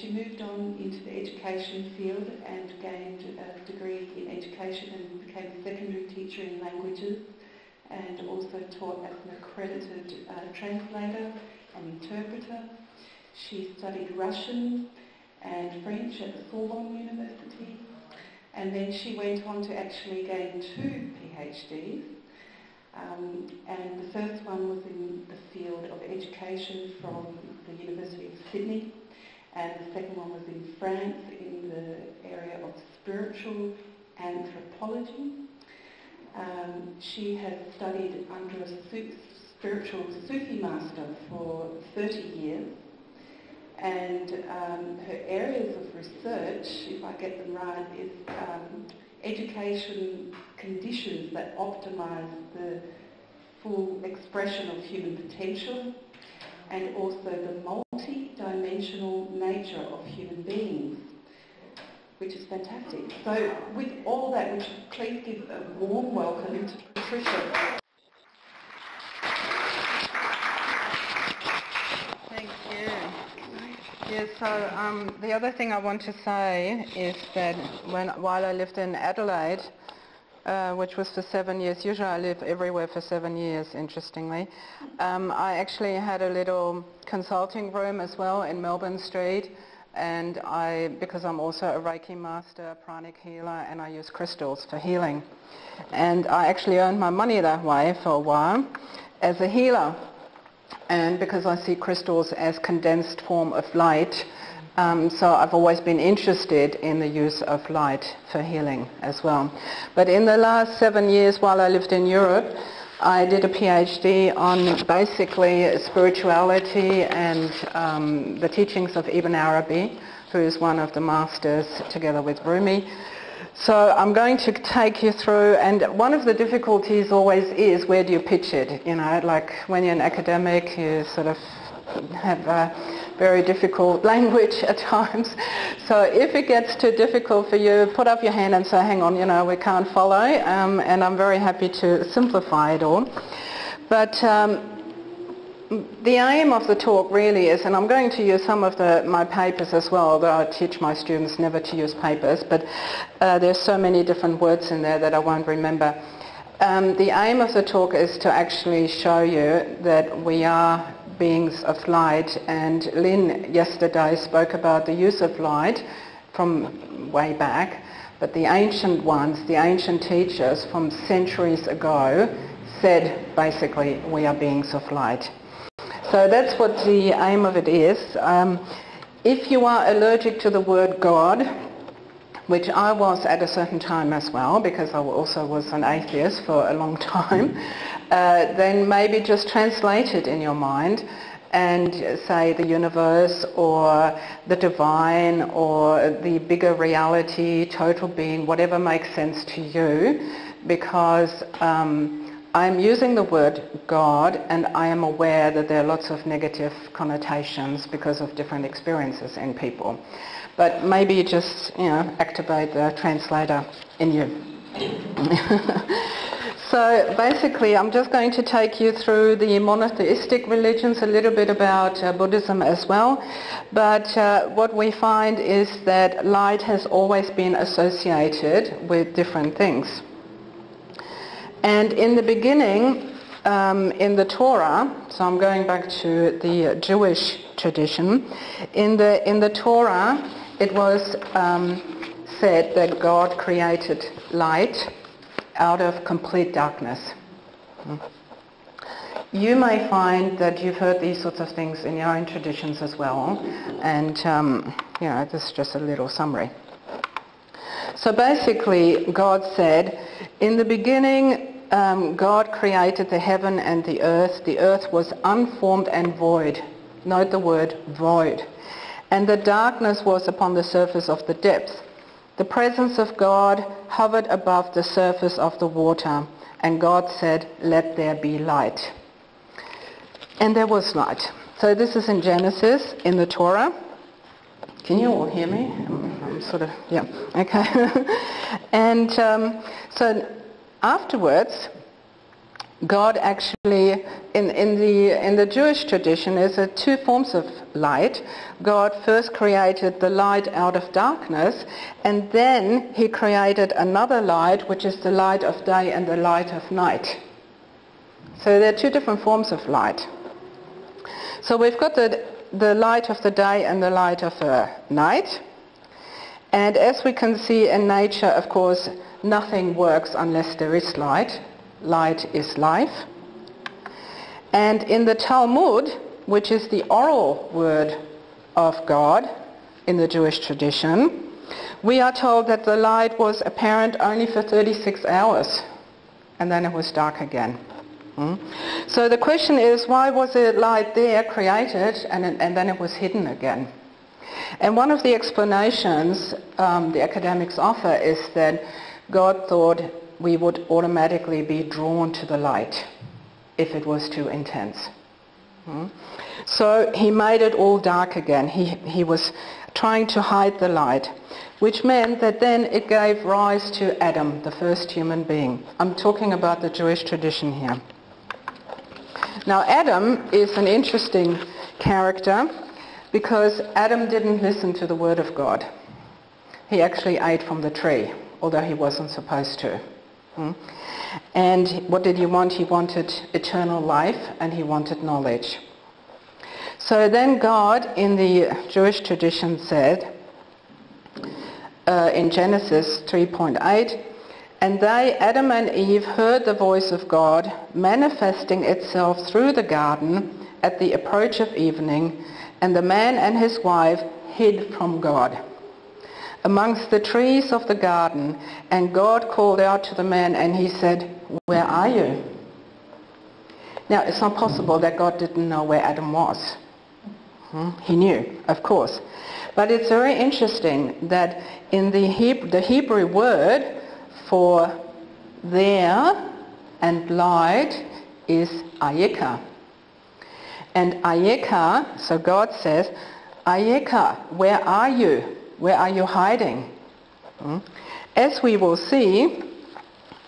she moved on into the education field and gained a degree in education and became a secondary teacher in languages, and also taught as an accredited translator and interpreter. She studied Russian and French at the Sorbonne University, and then she went on to actually gain 2 Ph.Ds. And the first one was in the field of education from the University of Sydney, and the second one was in France in the area of spiritual anthropology. She has studied under a spiritual Sufi master for 30 years, and her areas of research, if I get them right, is education conditions that optimise the full expression of human potential, and also the multi-dimensional nature of human beings, which is fantastic. So with all that, would you please give a warm welcome to Patricia. Thank you. Yeah, so the other thing I want to say is that while I lived in Adelaide, which was for 7 years, usually I live everywhere for 7 years, interestingly, I actually had a little consulting room as well in Melbourne Street, and because I'm also a Reiki master, a pranic healer, and I use crystals for healing. And I actually earned my money that way for a while as a healer. And because I see crystals as condensed form of light, so I've always been interested in the use of light for healing as well. But in the last 7 years while I lived in Europe, I did a PhD on basically spirituality and the teachings of Ibn Arabi, who is one of the masters together with Rumi. So I'm going to take you through, and one of the difficulties always is, where do you pitch it? You know, like when you're an academic, you sort of have a very difficult language at times. So if it gets too difficult for you, put up your hand and say, hang on, you know, we can't follow. And I'm very happy to simplify it all. But the aim of the talk really is, and I'm going to use some of my papers as well, although I teach my students never to use papers, but there's so many different words in there that I won't remember. The aim of the talk is to actually show you that we are beings of light, and Lynn yesterday spoke about the use of light from way back, but the ancient ones, the ancient teachers from centuries ago said basically we are beings of light. So that's what the aim of it is. If you are allergic to the word God, which I was at a certain time as well, because I also was an atheist for a long time, then maybe just translate it in your mind and say the universe or the divine or the bigger reality, total being, whatever makes sense to you, because I'm using the word God, and I am aware that there are lots of negative connotations because of different experiences in people. But maybe you just, activate the translator in you. So basically, I'm just going to take you through the monotheistic religions, a little bit about Buddhism as well. But what we find is that light has always been associated with different things. And in the beginning, in the Torah, so I'm going back to the Jewish tradition, in the Torah it was said that God created light out of complete darkness. You may find that you've heard these sorts of things in your own traditions as well, and this is just a little summary. So basically, God said, in the beginning, God created the heaven and the earth. The earth was unformed and void. Note the word void. And the darkness was upon the surface of the depths. The presence of God hovered above the surface of the water. And God said, let there be light. And there was light. So this is in Genesis, in the Torah. Can you all hear me? I'm sort of, yeah, okay. And so afterwards, God actually, in the Jewish tradition, there's two forms of light. God first created the light out of darkness, and then he created another light, which is the light of day and the light of night. So there are two different forms of light. So we've got the light of the day and the light of the night. And as we can see in nature, of course, nothing works unless there is light. Light is life. And in the Talmud, which is the oral word of God in the Jewish tradition, we are told that the light was apparent only for 36 hours, and then it was dark again. So the question is, why was the light there created and then it was hidden again? And one of the explanations the academics offer is that God thought we would automatically be drawn to the light if it was too intense. So he made it all dark again. He was trying to hide the light, which meant that then it gave rise to Adam, the first human being. I'm talking about the Jewish tradition here. Now Adam is an interesting character because Adam didn't listen to the word of God. He actually ate from the tree, although he wasn't supposed to. And what did he want? He wanted eternal life and he wanted knowledge. So then God in the Jewish tradition said in Genesis 3:8, and they, Adam and Eve, heard the voice of God manifesting itself through the garden at the approach of evening, and the man and his wife hid from God amongst the trees of the garden, and God called out to the man and he said, where are you? Now it's not possible that God didn't know where Adam was. He knew, of course. But it's very interesting that in the Hebrew word for there and light is ayeka. And ayeka, so God says, ayeka, where are you? Where are you hiding? As we will see,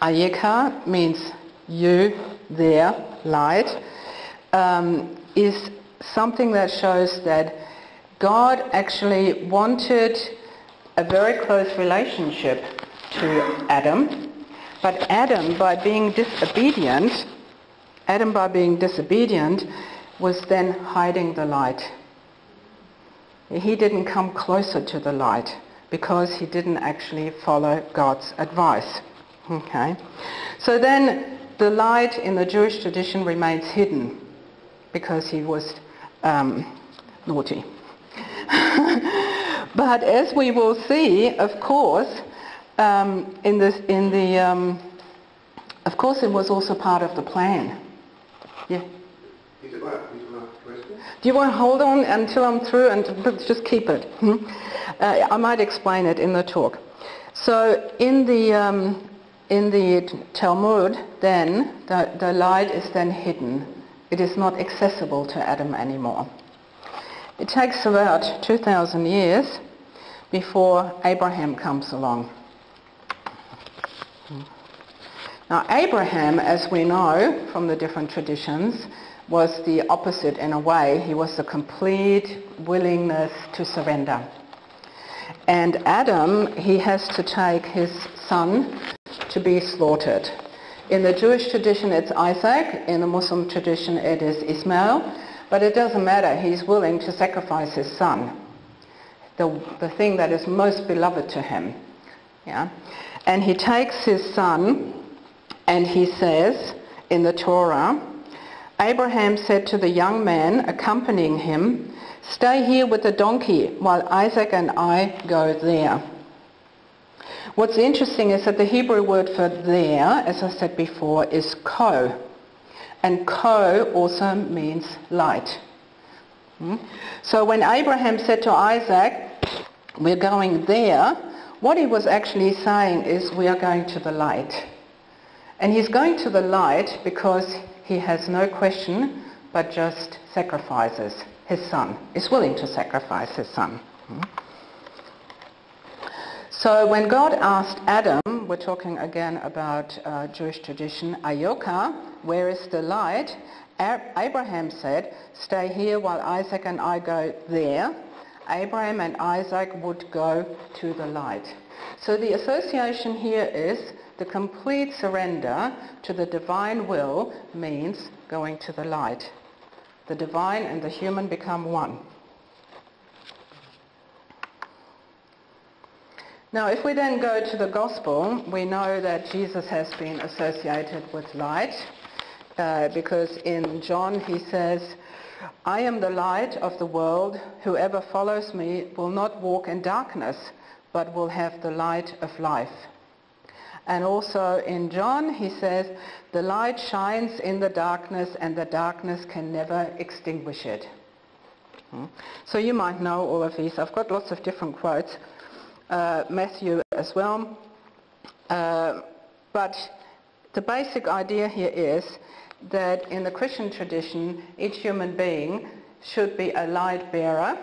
ayeka means you, there, light, is something that shows that God actually wanted a very close relationship to Adam, but Adam, by being disobedient, was then hiding the light. He didn't come closer to the light because he didn't actually follow God's advice. Okay, so then the light in the Jewish tradition remains hidden because he was naughty. But as we will see, of course, of course, it was also part of the plan. Yeah. Do you want to hold on until I'm through and just keep it? I might explain it in the talk. So in the Talmud, then the light is then hidden. It is not accessible to Adam anymore. It takes about 2,000 years before Abraham comes along. Now Abraham, as we know from the different traditions, was the opposite in a way. He was the complete willingness to surrender. And Adam, he has to take his son to be slaughtered. In the Jewish tradition it's Isaac, in the Muslim tradition it is Ismail, but it doesn't matter, he's willing to sacrifice his son, the thing that is most beloved to him. Yeah? And he takes his son and he says in the Torah, Abraham said to the young man accompanying him, stay here with the donkey while Isaac and I go there. What's interesting is that the Hebrew word for there, as I said before, is ko. And ko also means light. So when Abraham said to Isaac, we're going there, what he was actually saying is we are going to the light. And he's going to the light because he has no question but just sacrifices his son, is willing to sacrifice his son. So when God asked Adam, we're talking again about Jewish tradition, Ayoka, where is the light? Abraham said, stay here while Isaac and I go there. Abraham and Isaac would go to the light. So the association here is the complete surrender to the divine will means going to the light. The divine and the human become one. Now, if we then go to the gospel, we know that Jesus has been associated with light because in John he says, I am the light of the world. Whoever follows me will not walk in darkness, but will have the light of life. And also in John he says, the light shines in the darkness and the darkness can never extinguish it. So you might know all of these. I've got lots of different quotes. Matthew as well. But the basic idea here is that in the Christian tradition, each human being should be a light bearer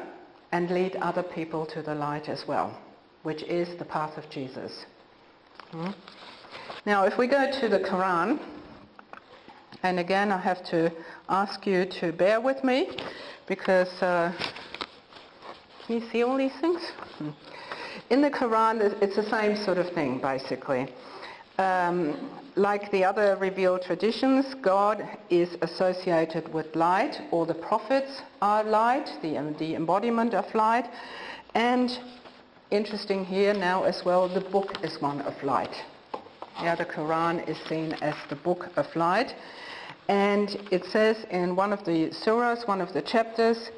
and lead other people to the light as well, which is the path of Jesus. Now, if we go to the Quran, and again I have to ask you to bear with me because can you see all these things? In the Quran, it's the same sort of thing, basically. Like the other revealed traditions, God is associated with light, or the prophets are light, the embodiment of light. And interesting here now as well, the book is one of light. Yeah, the Quran is seen as the book of light. And it says in one of the surahs, one of the chapters,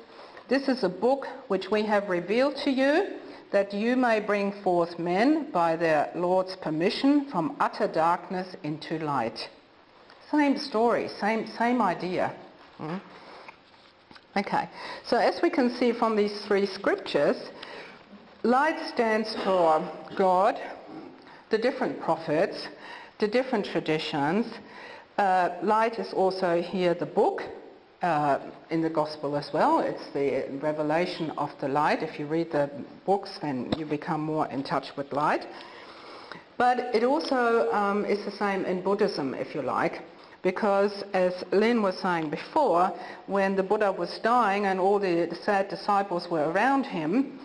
this is a book which we have revealed to you, that you may bring forth men by their Lord's permission from utter darkness into light. Same story, same idea. Okay, so as we can see from these three scriptures, light stands for God, the different prophets, the different traditions. Light is also here the book, in the gospel as well. It's the revelation of the light. If you read the books, then you become more in touch with light. But it also is the same in Buddhism, if you like, because as Lynn was saying before, when the Buddha was dying and all the sad disciples were around him,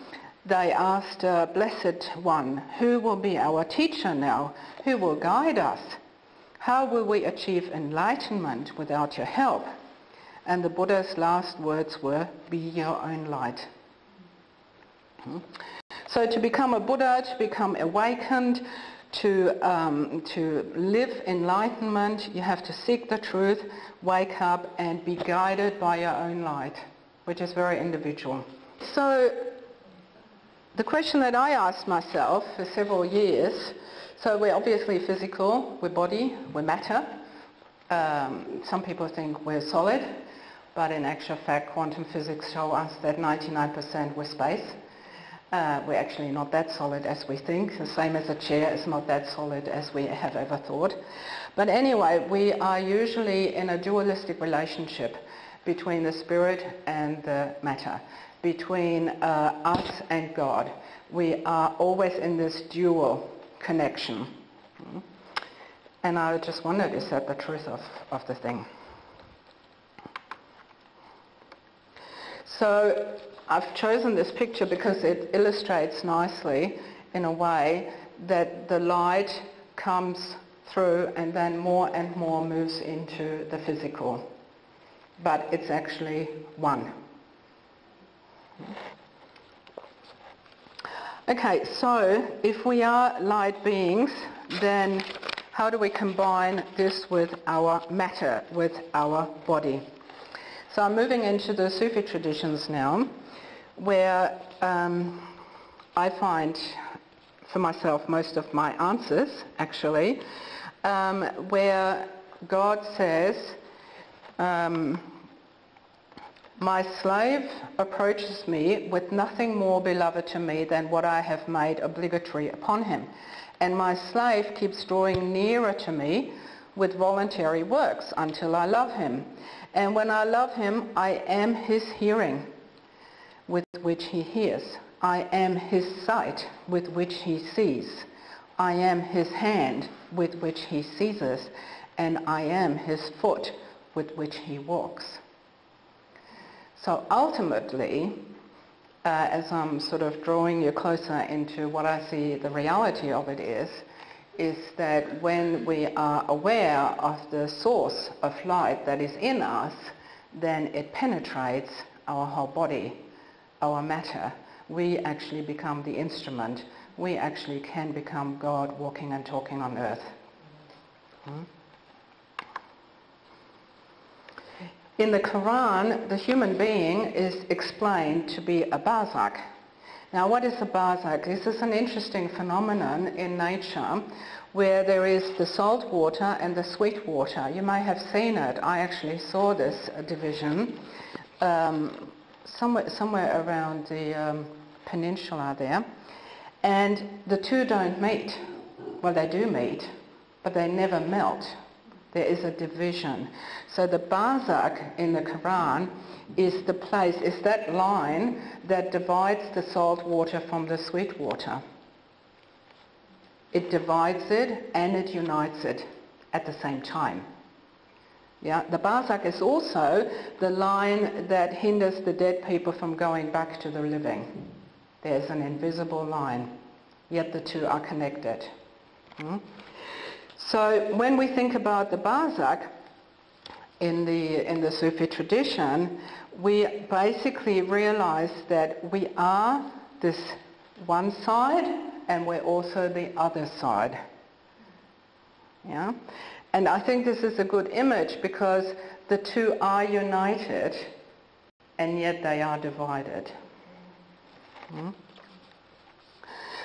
they asked, Blessed One, who will be our teacher now? Who will guide us? How will we achieve enlightenment without your help? And the Buddha's last words were, be your own light. So to become a Buddha, to become awakened, to live enlightenment, you have to seek the truth, wake up and be guided by your own light, which is very individual. So the question that I asked myself for several years, so we're obviously physical, we're body, we're matter. Some people think we're solid. But in actual fact, quantum physics show us that 99% we're space. We're actually not that solid as we think. The same as a chair is not that solid as we have ever thought. But anyway, we are usually in a dualistic relationship between the spirit and the matter, between us and God. We are always in this dual connection. And I just wondered, is that the truth of the thing? So I've chosen this picture because it illustrates nicely in a way that the light comes through and then more and more moves into the physical. But it's actually one. Okay, so if we are light beings, then how do we combine this with our matter, with our body? So I'm moving into the Sufi traditions now, where I find for myself most of my answers, actually, where God says, my slave approaches me with nothing more beloved to me than what I have made obligatory upon him. And my slave keeps drawing nearer to me with voluntary works until I love him. And when I love him, I am his hearing with which he hears. I am his sight with which he sees. I am his hand with which he seizes, and I am his foot with which he walks. So ultimately, as I'm sort of drawing you closer into what I see the reality of it is that when we are aware of the source of light that is in us, then it penetrates our whole body, our matter. We actually become the instrument. We actually can become God walking and talking on earth. In the Quran, the human being is explained to be a barzakh. Now, what is a barzakh? This is an interesting phenomenon in nature where there is the salt water and the sweet water. You may have seen it. I actually saw this division somewhere around the peninsula there. And the two don't meet. Well, they do meet, but they never melt. There is a division. So the barzakh in the Quran is the place, is that line that divides the salt water from the sweet water. It divides it and it unites it at the same time. Yeah, the barzakh is also the line that hinders the dead people from going back to the living. There's an invisible line, yet the two are connected. So when we think about the barzakh in the Sufi tradition, we basically realize that we are this one side and we're also the other side. Yeah? And I think this is a good image because the two are united and yet they are divided.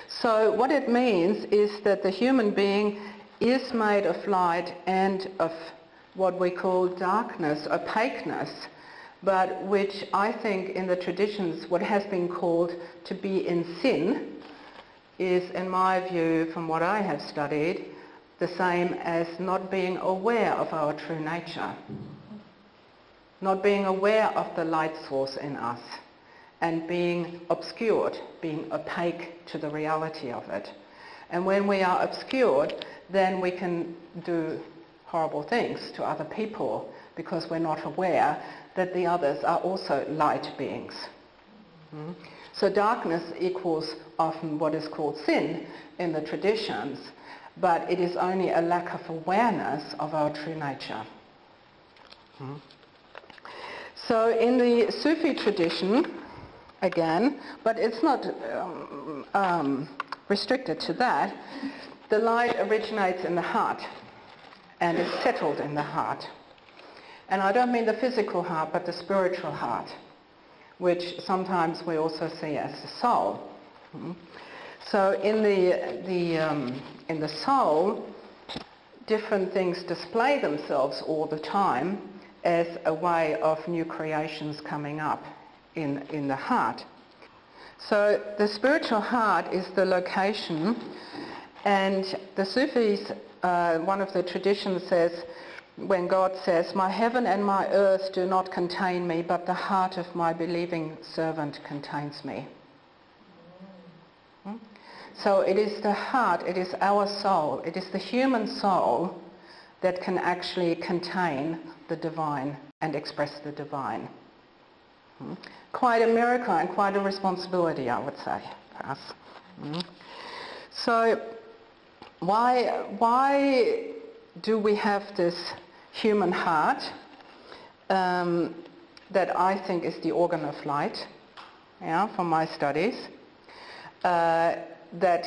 So what it means is that the human being is made of light and of what we call darkness, opaqueness, but which I think in the traditions what has been called to be in sin is, in my view, from what I have studied, the same as not being aware of our true nature, not being aware of the light source in us, and being obscured, being opaque to the reality of it. And when we are obscured, then we can do horrible things to other people because we're not aware that the others are also light beings. So darkness equals often what is called sin in the traditions, but it is only a lack of awareness of our true nature. So in the Sufi tradition, again, but it's not restricted to that, the light originates in the heart and is settled in the heart. And I don't mean the physical heart, but the spiritual heart, which sometimes we also see as the soul. So in the soul, different things display themselves all the time as a way of new creations coming up in the heart. So the spiritual heart is the location, and the Sufis, one of the traditions says, when God says, "My heaven and my earth do not contain me, but the heart of my believing servant contains me." So it is the heart, it is our soul, it is the human soul that can actually contain the divine and express the divine. Quite a miracle and quite a responsibility, I would say, for us. So why do we have this human heart that I think is the organ of light, from my studies, that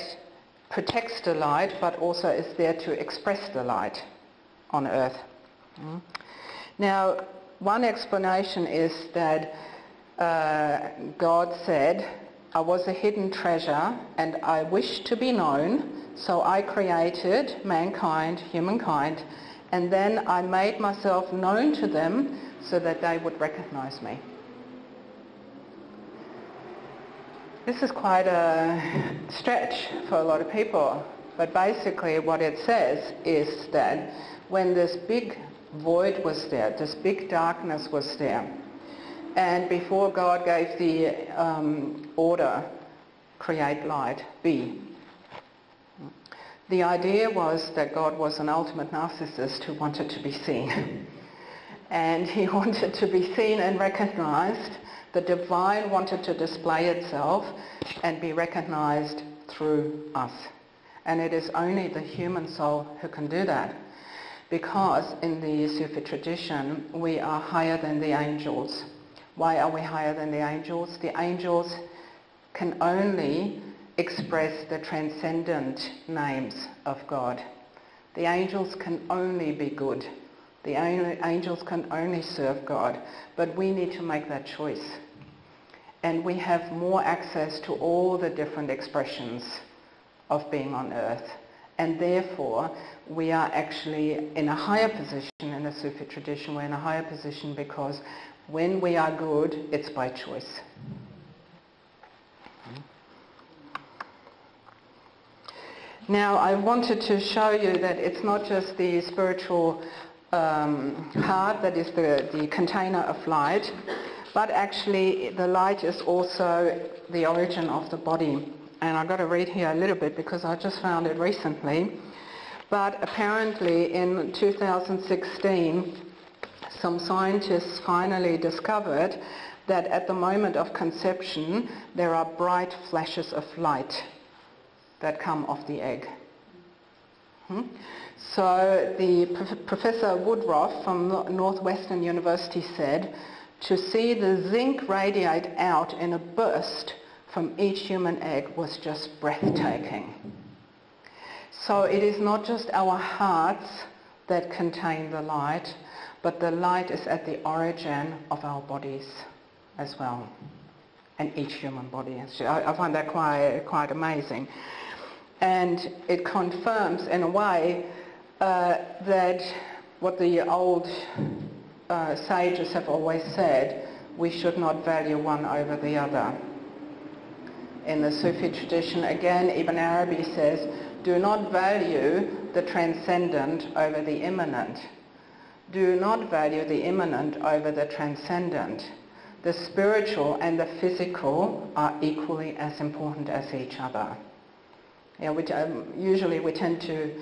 protects the light but also is there to express the light on earth? Now, one explanation is that God said, "I was a hidden treasure and I wished to be known, so I created mankind, humankind, and then I made myself known to them so that they would recognize me." This is quite a stretch for a lot of people, but basically what it says is that when this big void was there, this big darkness was there, and before God gave the order, create light, be, The idea was that God was an ultimate narcissist who wanted to be seen. And he wanted to be seen and recognized. The divine wanted to display itself and be recognized through us. And it is only the human soul who can do that. Because in the Sufi tradition, we are higher than the angels. Why are we higher than the angels? The angels can only express the transcendent names of God. The angels can only be good. The angels can only serve God. But we need to make that choice. And we have more access to all the different expressions of being on earth. And therefore, we are actually in a higher position in the Sufi tradition. We're in a higher position because when we are good, it's by choice. Now, I wanted to show you that it's not just the spiritual heart that is the container of light, but actually the light is also the origin of the body. And I've got to read here a little bit because I just found it recently. But apparently in 2016, some scientists finally discovered that at the moment of conception, there are bright flashes of light that come off the egg. So the Professor Woodruff from Northwestern University said, to see the zinc radiate out in a burst from each human egg was just breathtaking. So it is not just our hearts that contain the light, but the light is at the origin of our bodies as well, and each human body. I find that quite amazing. And it confirms in a way that what the old sages have always said, we should not value one over the other. In the Sufi tradition, again, Ibn Arabi says, do not value the transcendent over the immanent. Do not value the immanent over the transcendent. The spiritual and the physical are equally as important as each other. Usually we tend to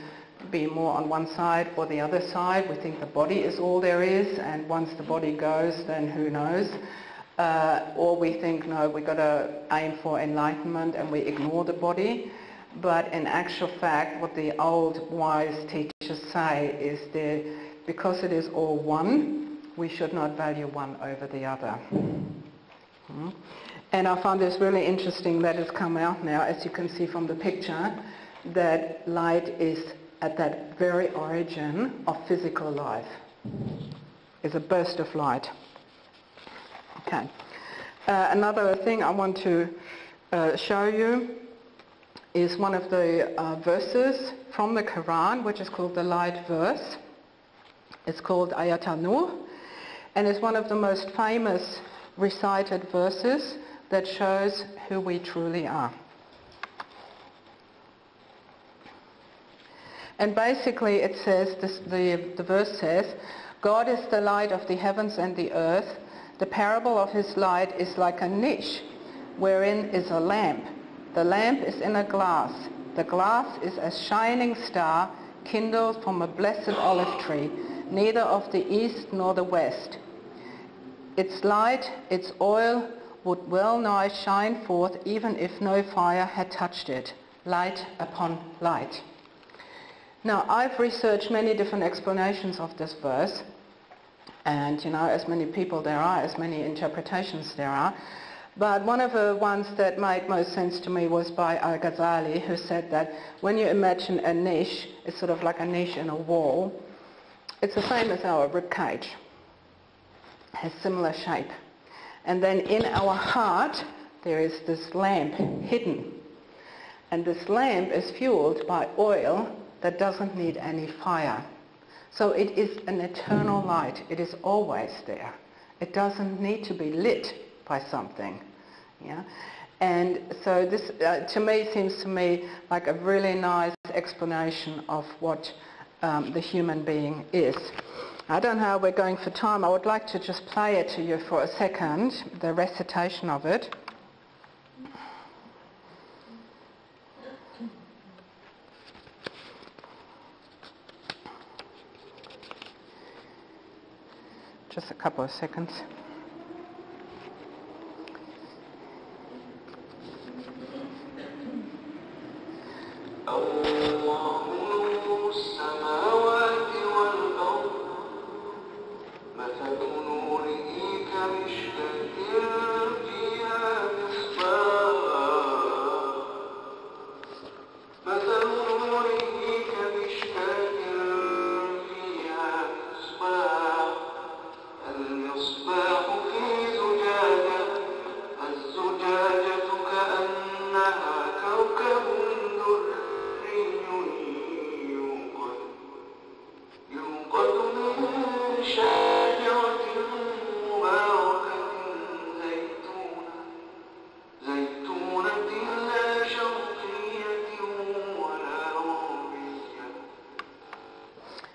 be more on one side or the other side. We think the body is all there is, and once the body goes, then who knows? Or we think, no, we've got to aim for enlightenment and we ignore the body. But in actual fact, what the old wise teachers say is that because it is all one, we should not value one over the other. And I find this really interesting that it's come out now, as you can see from the picture, that light is at that very origin of physical life. It's a burst of light. Okay. Another thing I want to show you is one of the verses from the Quran, which is called the light verse. It's called Ayat al-Nur, and it's one of the most famous recited verses that shows who we truly are. And basically it says, the verse says, God is the light of the heavens and the earth. The parable of his light is like a niche wherein is a lamp. The lamp is in a glass. The glass is a shining star kindled from a blessed olive tree, neither of the east nor the west. Its light, its oil, would well nigh shine forth even if no fire had touched it. Light upon light. Now, I've researched many different explanations of this verse, and as many people there are, as many interpretations there are, but one of the ones that made most sense to me was by Al-Ghazali, who said that when you imagine a niche, it's sort of like a niche in a wall. It's the same as our rib cage. It has similar shape. And then in our heart, there is this lamp hidden. And this lamp is fueled by oil that doesn't need any fire. So it is an eternal light. It is always there. It doesn't need to be lit by something. Yeah? And so this, to me, seems to me like a really nice explanation of what the human being is. I don't know how we're going for time. I would like to just play it to you for a second, the recitation of it. Just a couple of seconds.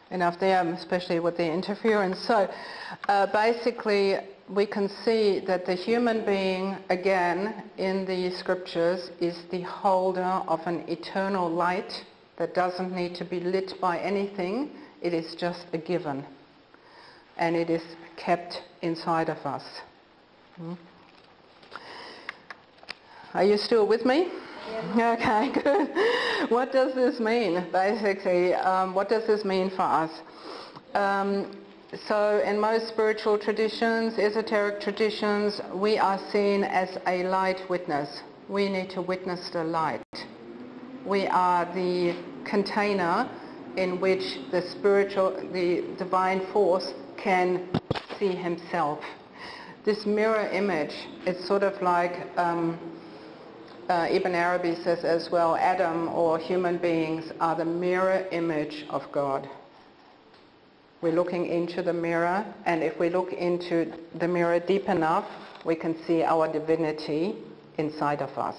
Enough there, especially with the interference. So basically we can see that the human being, again, in the scriptures, is the holder of an eternal light that doesn't need to be lit by anything. It is just a given. And it is kept inside of us. Are you still with me? Yes. Okay, good. What does this mean, basically? What does this mean for us? So in most spiritual traditions, esoteric traditions, we are seen as a light witness. We need to witness the light. We are the container in which the divine force can see himself. This mirror image, it's sort of like Ibn Arabi says as well, Adam or human beings are the mirror image of God. We're looking into the mirror, and if we look into the mirror deep enough, we can see our divinity inside of us.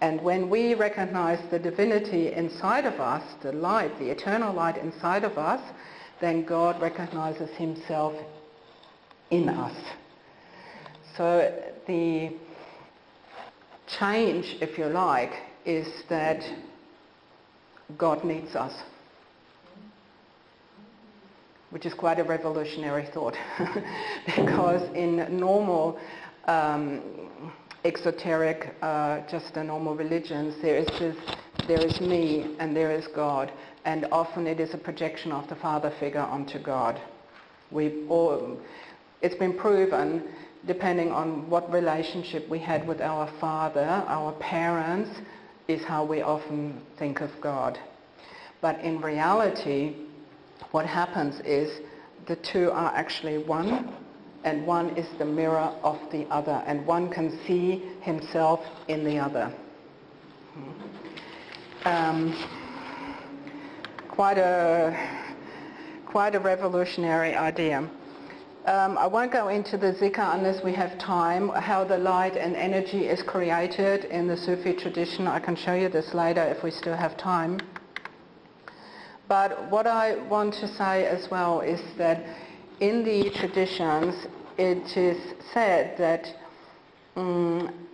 And when we recognize the divinity inside of us, the light, the eternal light inside of us, then God recognizes himself in us. So the change, if you like, is that God needs us, which is quite a revolutionary thought because in normal exoteric, just the normal religions, there is me and there is God, and often it is a projection of the father figure onto God. It's been proven, depending on what relationship we had with our father, our parents, is how we often think of God. But in reality, what happens is the two are actually one, and one is the mirror of the other, and one can see himself in the other. Quite a revolutionary idea. I won't go into the zikr unless we have time, how the light and energy is created in the Sufi tradition. I can show you this later if we still have time. But what I want to say as well is that in the traditions it is said that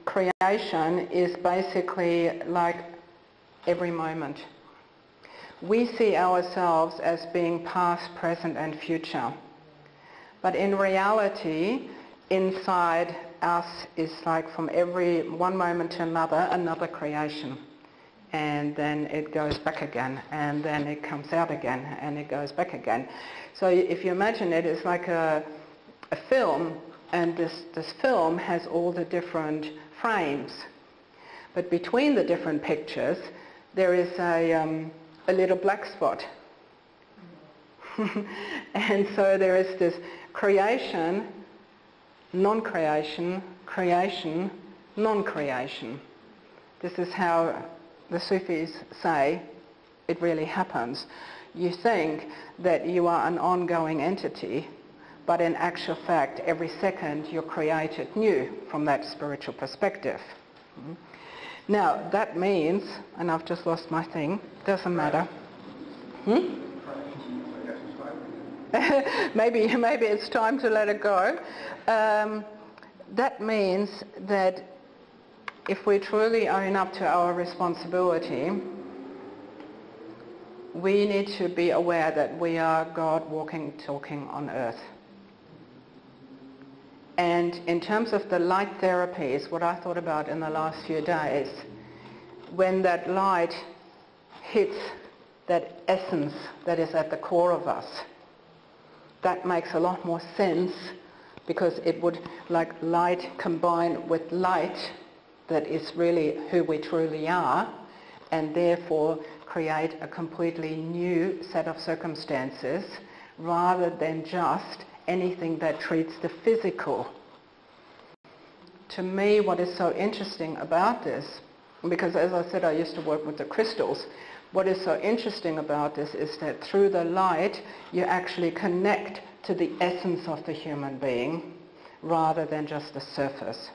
creation is basically like every moment. We see ourselves as being past, present and future. But in reality, inside us is like from every one moment to another creation. And then it goes back again, and then it comes out again, and it goes back again. So if you imagine it, it's like a film, and this film has all the different frames. But between the different pictures, there is a little black spot. And so there is this creation, non-creation, creation, non-creation. This is how the Sufis say it really happens. You think that you are an ongoing entity, but in actual fact, every second you're created new from that spiritual perspective. Now, that means, and I've just lost my thing, doesn't matter. Maybe it's time to let it go. That means that if we truly own up to our responsibility, we need to be aware that we are God walking, talking on earth. And in terms of the light therapies, what I thought about in the last few days, when that light hits that essence that is at the core of us, that makes a lot more sense, because it would, like light combined with light, that is really who we truly are, and therefore create a completely new set of circumstances rather than just anything that treats the physical. To me, what is so interesting about this, because as I said, I used to work with the crystals, what is so interesting about this is that through the light you actually connect to the essence of the human being rather than just the surface.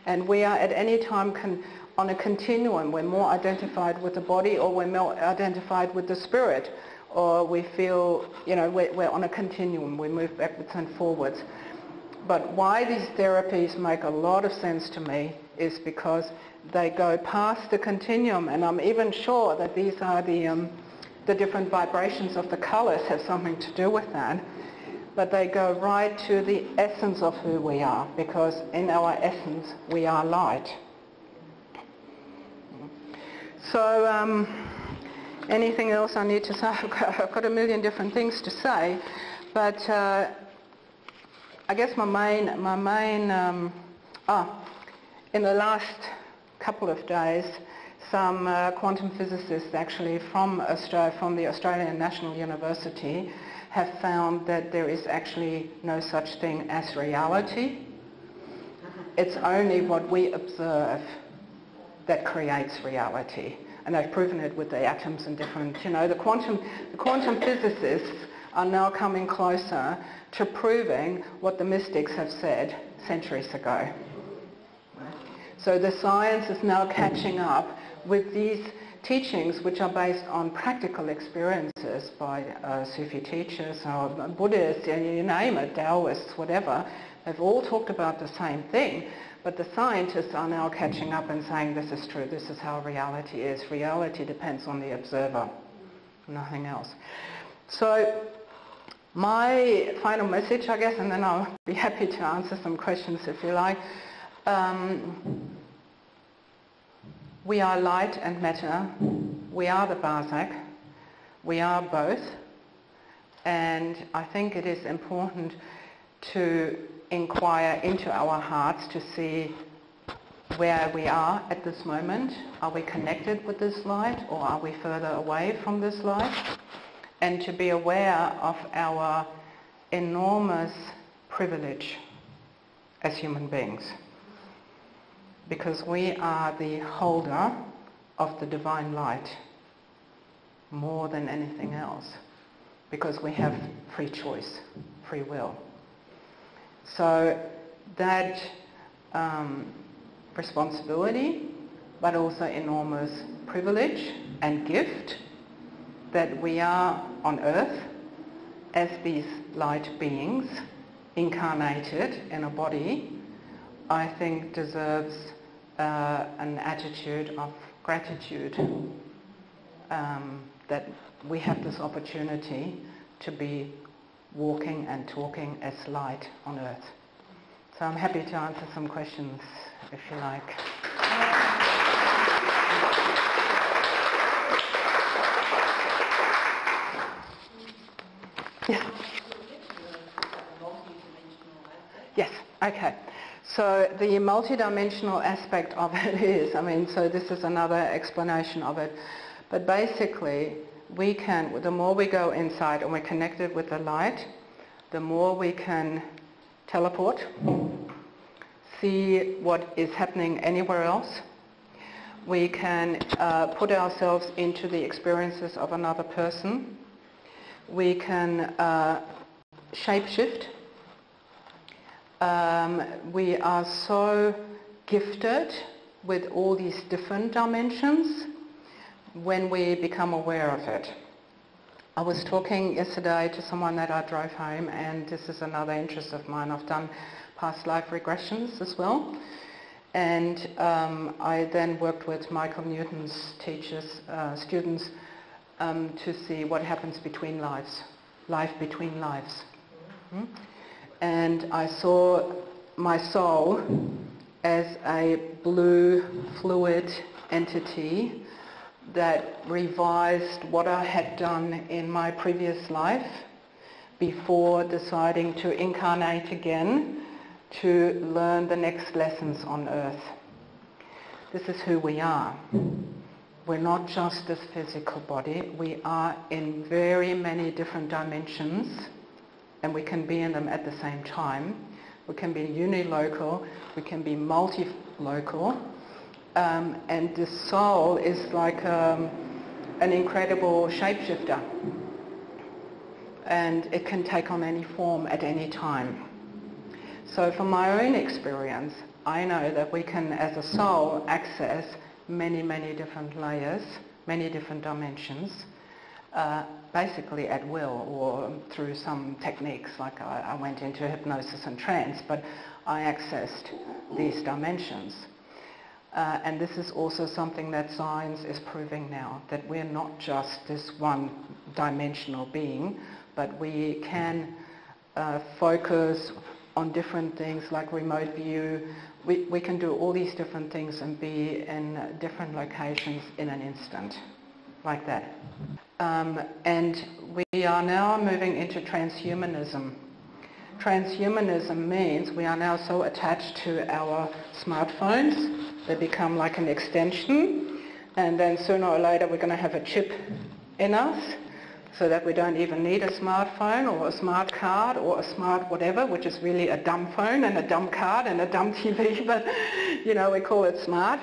And we are at any time on a continuum. We're more identified with the body, or we're more identified with the spirit, or we feel, we're on a continuum. We move backwards and forwards. But why these therapies make a lot of sense to me is because they go past the continuum, and I'm even sure that these are the different vibrations of the colours have something to do with that. But they go right to the essence of who we are, because in our essence we are light. So anything else I need to say? I've got a million different things to say, but I guess my main in the last couple of days, some quantum physicists actually from Australia, from the Australian National University, have found that there is actually no such thing as reality. It's only what we observe that creates reality. And they've proven it with the atoms and different, the quantum physicists are now coming closer to proving what the mystics have said centuries ago. So the science is now catching up with these teachings, which are based on practical experiences by Sufi teachers or Buddhists, you name it, Taoists, whatever. They've all talked about the same thing, but the scientists are now catching up and saying this is true, this is how reality is. Reality depends on the observer, nothing else. So my final message, I guess, and then I'll be happy to answer some questions if you like. We are light and matter. We are the Barzak. We are both. And I think it is important to inquire into our hearts to see where we are at this moment. Are we connected with this light, or are we further away from this light? And to be aware of our enormous privilege as human beings, because we are the holder of the divine light more than anything else, because we have free choice, free will. So that responsibility, but also enormous privilege and gift that we are on earth as these light beings incarnated in a body, I think deserves an attitude of gratitude that we have this opportunity to be walking and talking as light on earth. So I'm happy to answer some questions if you like. Yes. Yes, okay. So the multidimensional aspect of it is, so this is another explanation of it, but basically we can, the more we go inside and we're connected with the light, the more we can teleport, see what is happening anywhere else. We can put ourselves into the experiences of another person. We can shapeshift. We are so gifted with all these different dimensions when we become aware of it. I was talking yesterday to someone that I drove home, and this is another interest of mine. I've done past life regressions as well, and I then worked with Michael Newton's students to see what happens between lives, life between lives. And I saw my soul as a blue fluid entity that revised what I had done in my previous life before deciding to incarnate again to learn the next lessons on earth. This is who we are. We're not just this physical body. We are in very many different dimensions, and we can be in them at the same time. We can be unilocal, we can be multilocal, and the soul is like an incredible shapeshifter, and it can take on any form at any time. So from my own experience, I know that we can, as a soul, access many, many different layers, many different dimensions, basically at will, or through some techniques, like I went into hypnosis and trance, but I accessed these dimensions. And this is also something that science is proving now, that we're not just this one-dimensional being, but we can focus on different things like remote view. We can do all these different things and be in different locations in an instant, like that. And we are now moving into transhumanism. Transhumanism means we are now so attached to our smartphones, they become like an extension, and then sooner or later we're going to have a chip in us, so that we don't even need a smartphone or a smart card or a smart whatever, which is really a dumb phone and a dumb card and a dumb TV, but we call it smart.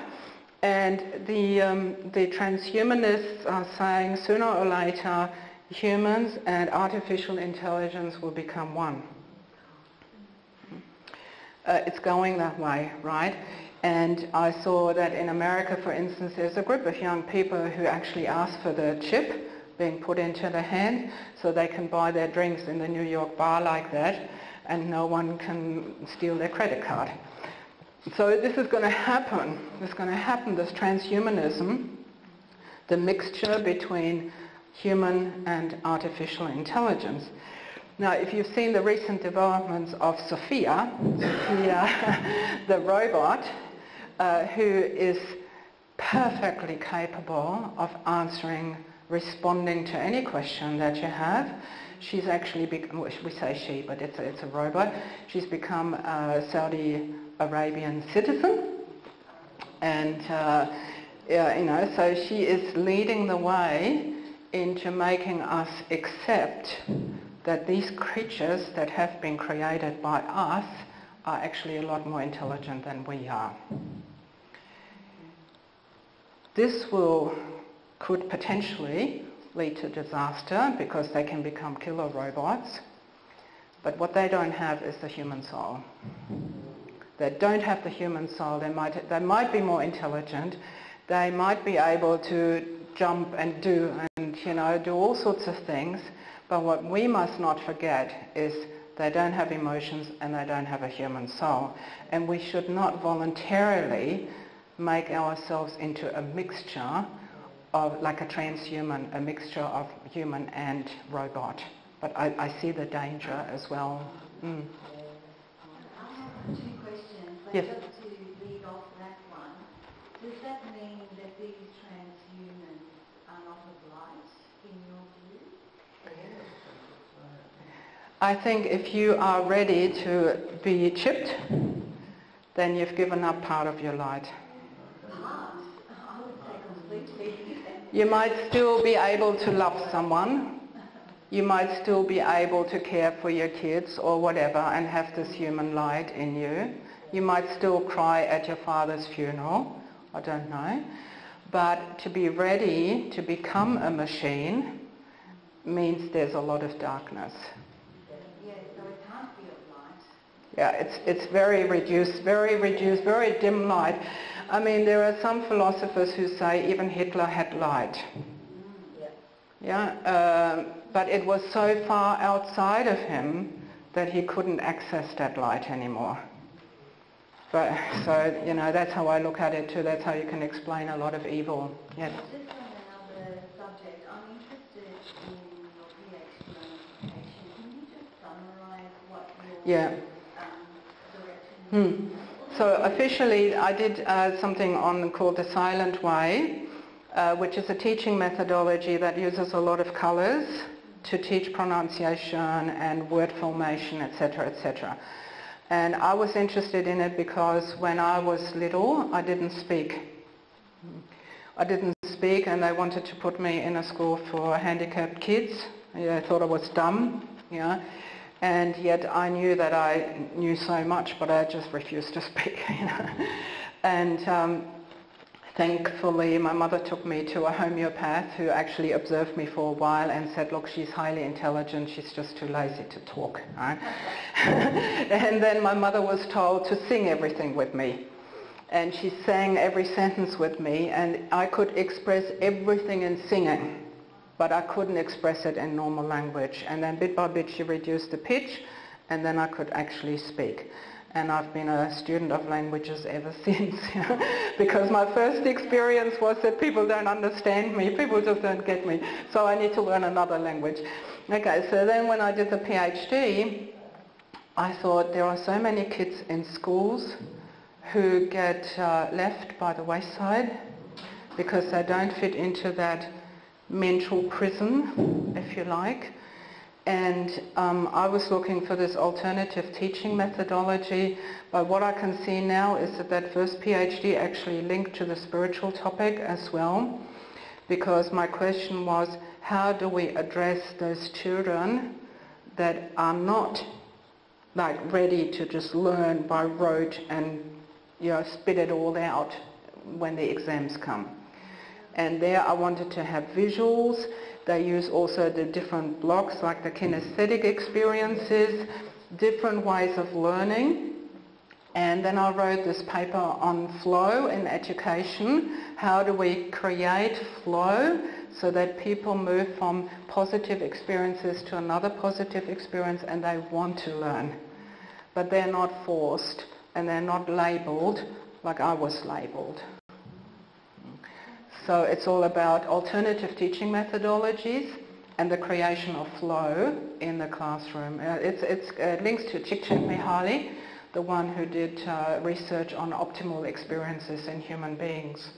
And the transhumanists are saying sooner or later humans and artificial intelligence will become one. It's going that way, right? And I saw that in America, for instance, there's a group of young people who actually asked for the chip being put into the hand so they can buy their drinks in the New York bar like that, and no one can steal their credit card. So this is going to happen. This transhumanism, the mixture between human and artificial intelligence. Now, if you've seen the recent developments of Sophia the robot, who is perfectly capable of responding to any question that you have. She's actually we say she, but it's a robot. She's become a Saudi Arabian citizen, and so she is leading the way into making us accept that these creatures that have been created by us are actually a lot more intelligent than we are. This could potentially lead to disaster because they can become killer robots. But what they don't have is the human soul. They don't have the human soul. They might be more intelligent. They might be able to jump and do all sorts of things. But what we must not forget is they don't have emotions and they don't have a human soul. And we should not voluntarily make ourselves into a mixture of, like a transhuman, a mixture of human and robot. But I see the danger as well. I have two questions. Yes. Just to lead off that one, does that mean that these transhumans are not of light, in your view? I think if you are ready to be chipped, then you've given up part of your light. I would say completely. You might still be able to love someone. You might still be able to care for your kids or whatever and have this human light in you. You might still cry at your father's funeral. I don't know. But to be ready to become a machine means there's a lot of darkness. Yeah, so it can't be of light. Yeah, it's very reduced, very dim light. I mean, there are some philosophers who say even Hitler had light. Yeah, but it was so far outside of him that he couldn't access that light anymore. But so, that's how I look at it too. That's how you can explain a lot of evil. Yes. Just on another subject, I'm interested in your Ph.D. on education. Can you just summarise what your direction So officially I did something called the Silent Way, which is a teaching methodology that uses a lot of colours to teach pronunciation and word formation, etc., etc. And I was interested in it because when I was little, I didn't speak. And they wanted to put me in a school for handicapped kids. I thought I was dumb, and yet I knew that I knew so much, but I just refused to speak, And thankfully, my mother took me to a homeopath who actually observed me for a while and said, look, she's highly intelligent, she's just too lazy to talk. Right? And then my mother was told to sing everything with me. And she sang every sentence with me, and I could express everything in singing, but I couldn't express it in normal language. And then bit by bit she reduced the pitch, and then I could actually speak. And I've been a student of languages ever since, because my first experience was that people don't understand me, people just don't get me, so I need to learn another language. Okay, so then when I did the PhD, I thought there are so many kids in schools who get left by the wayside because they don't fit into that mental prison, if you like. And I was looking for this alternative teaching methodology, but what I can see now is that first PhD actually linked to the spiritual topic as well, because my question was, how do we address those children that are not ready to just learn by rote and spit it all out when the exams come. And there I wanted to have visuals. They use also the different blocks, like the kinesthetic experiences, different ways of learning. And then I wrote this paper on flow in education. How do we create flow so that people move from positive experiences to another positive experience and they want to learn, but they're not forced and they're not labelled like I was labelled. So it's all about alternative teaching methodologies and the creation of flow in the classroom. It links to Csikszentmihalyi, the one who did research on optimal experiences in human beings.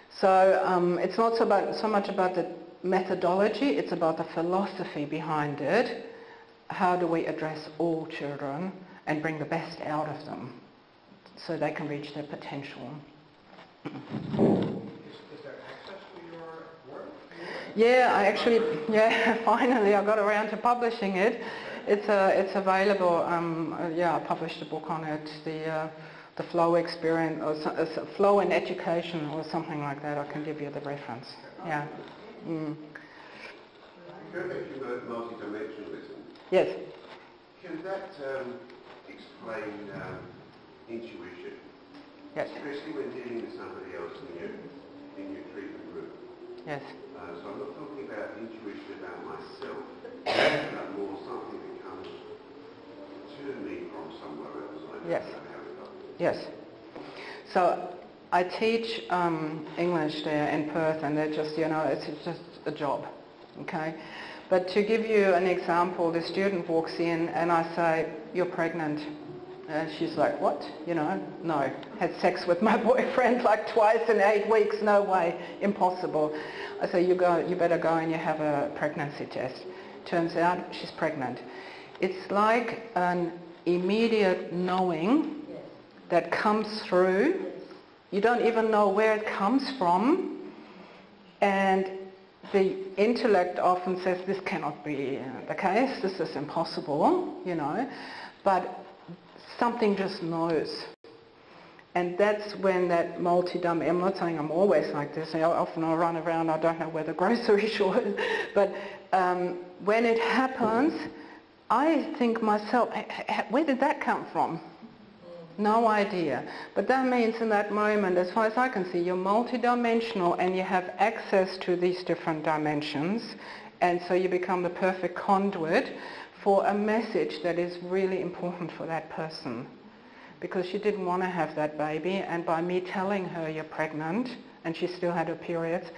So it's not so much about the methodology, it's about the philosophy behind it. How do we address all children and bring the best out of them so they can reach their potential? Is there access to your work? Yeah, finally I got around to publishing it. It's available. I published a book on it, the flow experience, or flow in education, or something like that. I can give you the reference. Yeah. You mentioned multi-dimensionalism. Yes. Can that explain intuition? Yes. Especially when dealing with somebody else in your treatment group. Yes. So I'm not talking about intuition about myself, but more something that comes to me from somewhere else. I don't know how it does. Yes. So I teach English there in Perth, and they're just, it's just a job, okay? But to give you an example, the student walks in and I say, "You're pregnant." And she's like, "What? No. Had sex with my boyfriend like twice in 8 weeks. No way. Impossible." I say, you better go and you have a pregnancy test. Turns out she's pregnant. It's like an immediate knowing that comes through. You don't even know where it comes from. And the intellect often says, this cannot be the case. This is impossible, But something just knows. And that's when that I'm not saying I'm always like this. Often I run around, I don't know where the grocery store is. But when it happens, I think myself, where did that come from? No idea. But that means in that moment, as far as I can see, you're multidimensional and you have access to these different dimensions. And so you become the perfect conduit for a message that is really important for that person. Because she didn't want to have that baby, and by me telling her you're pregnant, and she still had her periods,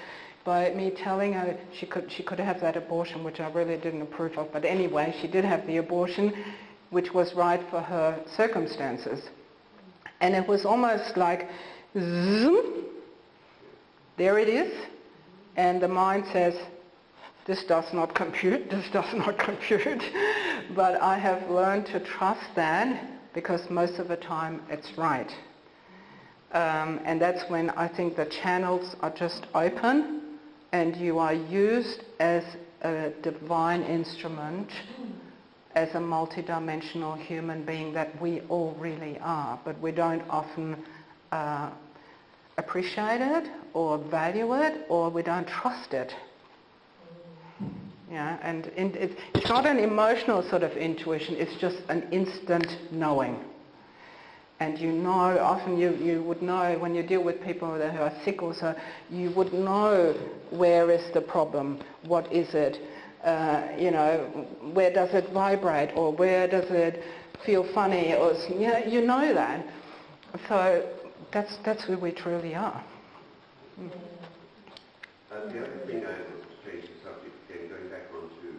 by me telling her she could have that abortion, which I really didn't approve of, but anyway, she did have the abortion, which was right for her circumstances. And it was almost like, zoom, there it is, and the mind says, this does not compute, this does not compute. But I have learned to trust that because most of the time it's right. And that's when I think the channels are just open and you are used as a divine instrument, as a multidimensional human being that we all really are, but we don't often appreciate it or value it, or we don't trust it. Yeah, and it's not an emotional sort of intuition, it's just an instant knowing. And you know, often you would know when you deal with people that are sick also, you would know where is the problem, what is it, where does it vibrate, or where does it feel funny, or you know that. So that's who we truly are. The other thing I was to change the subject again, going back onto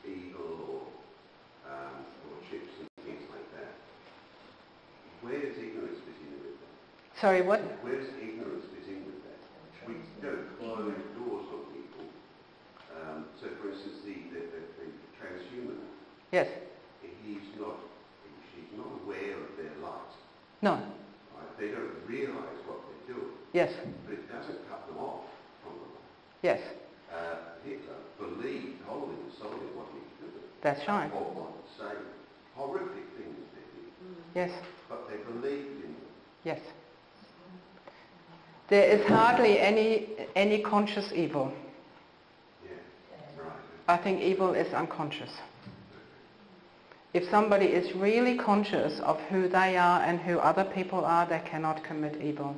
evil or chips and things like that. Where does ignorance fit in with that? Sorry, what? Where does ignorance fit in with that? We don't close doors on people. So, for instance, the transhuman. Yes. She's not aware of their light. No. Right? They don't realise what they're doing. Yes. But it doesn't cut them off from the light. Yes. Hitler believed wholly and solely what he was doing. That's right. Or what say horrific things they did. Yes. But they believed in them. Yes. There is hardly any conscious evil. Yeah, right. I think evil is unconscious. If somebody is really conscious of who they are and who other people are, they cannot commit evil.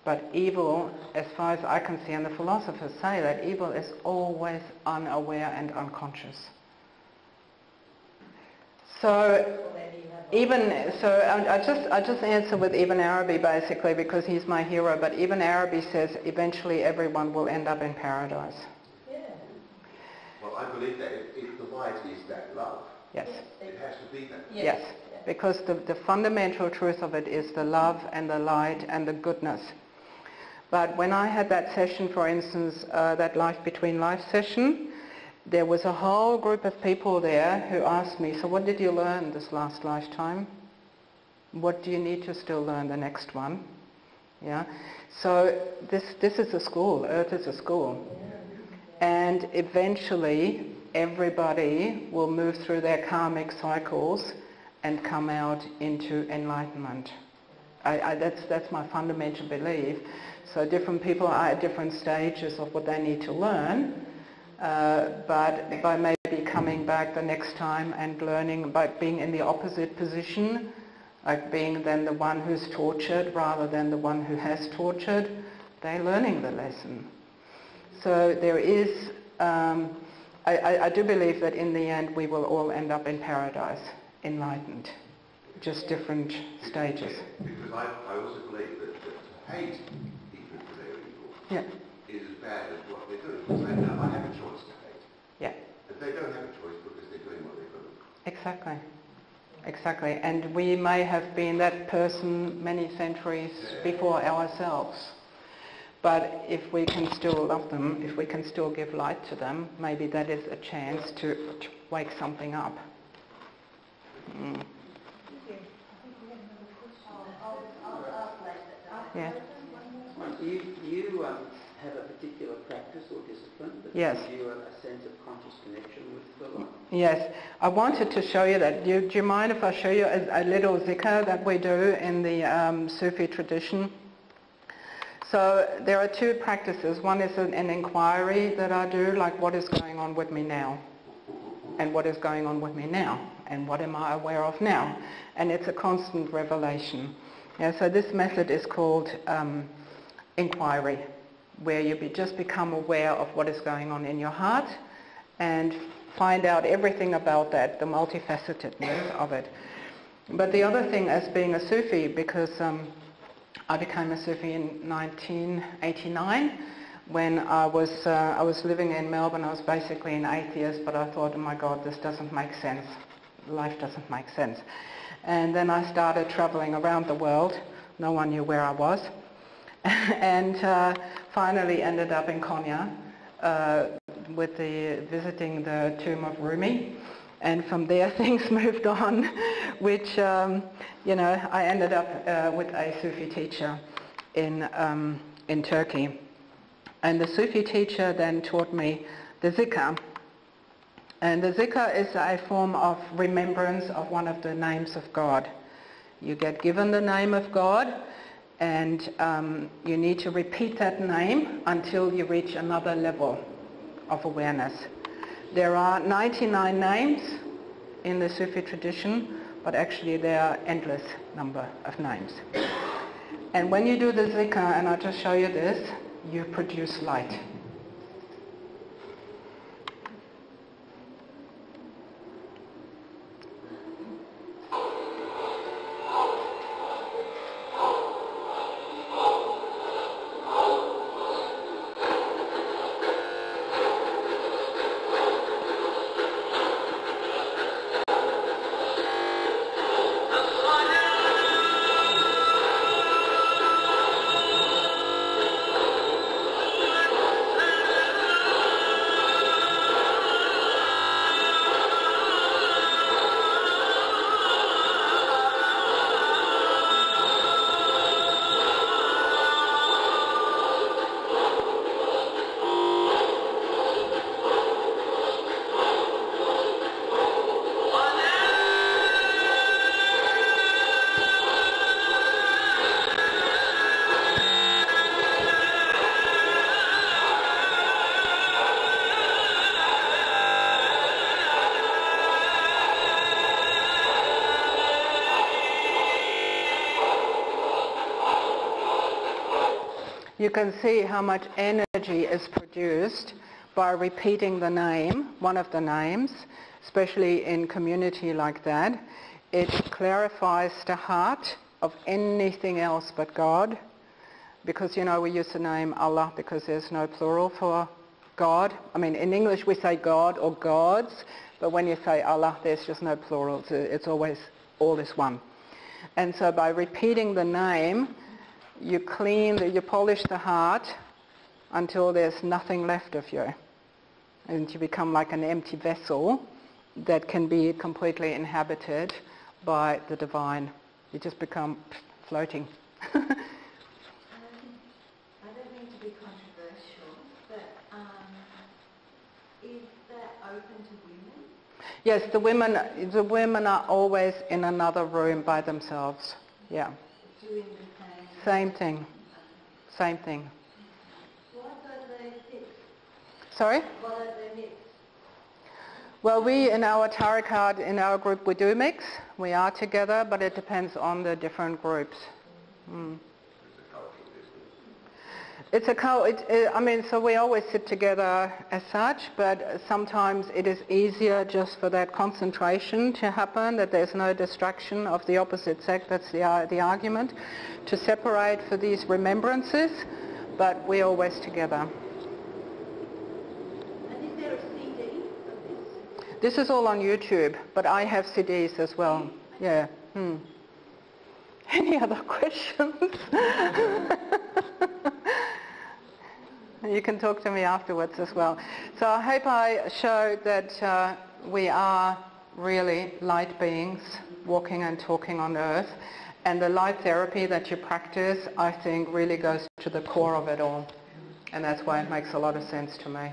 But evil, as far as I can see, and the philosophers say that evil is always unaware and unconscious. So I just answer with Ibn Arabi basically because he's my hero, but Ibn Arabi says eventually everyone will end up in paradise. Yeah. Well, I believe that if the light is that love, Yes. it has to be that. Yes. Because the fundamental truth of it is the love and the light and the goodness. But when I had that session, for instance, that Life Between Life session, there was a whole group of people there who asked me, so what did you learn this last lifetime? What do you need to still learn the next one? Yeah. So this is a school. Earth is a school. And eventually everybody will move through their karmic cycles and come out into enlightenment. That's my fundamental belief. So different people are at different stages of what they need to learn, but by maybe coming back the next time and learning, by being in the opposite position, like being then the one who's tortured rather than the one who has tortured, they're learning the lesson. So there is, I do believe that in the end we will all end up in paradise, enlightened, just different stages. Because I also believe that to hate people for their evil is as bad as what they're doing. Because they know I have a choice to hate. Yeah. But they don't have a choice because they're doing what they're doing. Exactly. Exactly. And we may have been that person many centuries before ourselves. But if we can still love them, if we can still give light to them, maybe that is a chance to wake something up. Yeah. You have a particular practice or discipline that Yes. gives you a sense of conscious connection with the light. Yes. I wanted to show you that. Do you mind if I show you a little zikr that we do in the Sufi tradition? So there are two practices. One is an inquiry that I do, like what is going on with me now? And what is going on with me now? And what am I aware of now? And it's a constant revelation. Yeah, so this method is called inquiry, where you just become aware of what is going on in your heart and find out everything about that, the multifacetedness of it. But the other thing as being a Sufi, because I became a Sufi in 1989, when I was living in Melbourne. I was basically an atheist, but I thought, oh my God, this doesn't make sense. Life doesn't make sense. And then I started traveling around the world. No one knew where I was. And finally ended up in Konya visiting the tomb of Rumi. And from there things moved on, which, I ended up with a Sufi teacher in Turkey. And the Sufi teacher then taught me the zikr. And the zikr is a form of remembrance of one of the names of God. You get given the name of God, and you need to repeat that name until you reach another level of awareness. There are 99 names in the Sufi tradition, but actually there are endless number of names. And when you do the zikr, and I'll just show you this, you produce light. You can see how much energy is produced by repeating the name, one of the names, especially in community like that. It clarifies the heart of anything else but God, because we use the name Allah because there's no plural for God. I mean, in English we say God or gods, but when you say Allah, there's just no plural. It's always all is one. And so by repeating the name, you polish the heart until there's nothing left of you. And you become like an empty vessel that can be completely inhabited by the divine. You just become floating. I don't mean to be controversial, but is that open to women? Yes, the women are always in another room by themselves. Yeah. Doing the same thing. Same thing. What are they mixed? Sorry? What are they mixed? Well, we in our tariqat, in our group, we do mix. We are together, but it depends on the different groups. Mm. It's a culture. So we always sit together as such, but sometimes it is easier just for that concentration to happen, that there's no distraction of the opposite sex. That's the argument, to separate for these remembrances, but we're always together. And is there a CD of this? This is all on YouTube, but I have CDs as well. Yeah. Any other questions? You can talk to me afterwards as well. So I hope I showed that we are really light beings walking and talking on earth. And the light therapy that you practice, I think, really goes to the core of it all. And that's why it makes a lot of sense to me.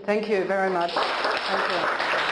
Thank you very much. Thank you.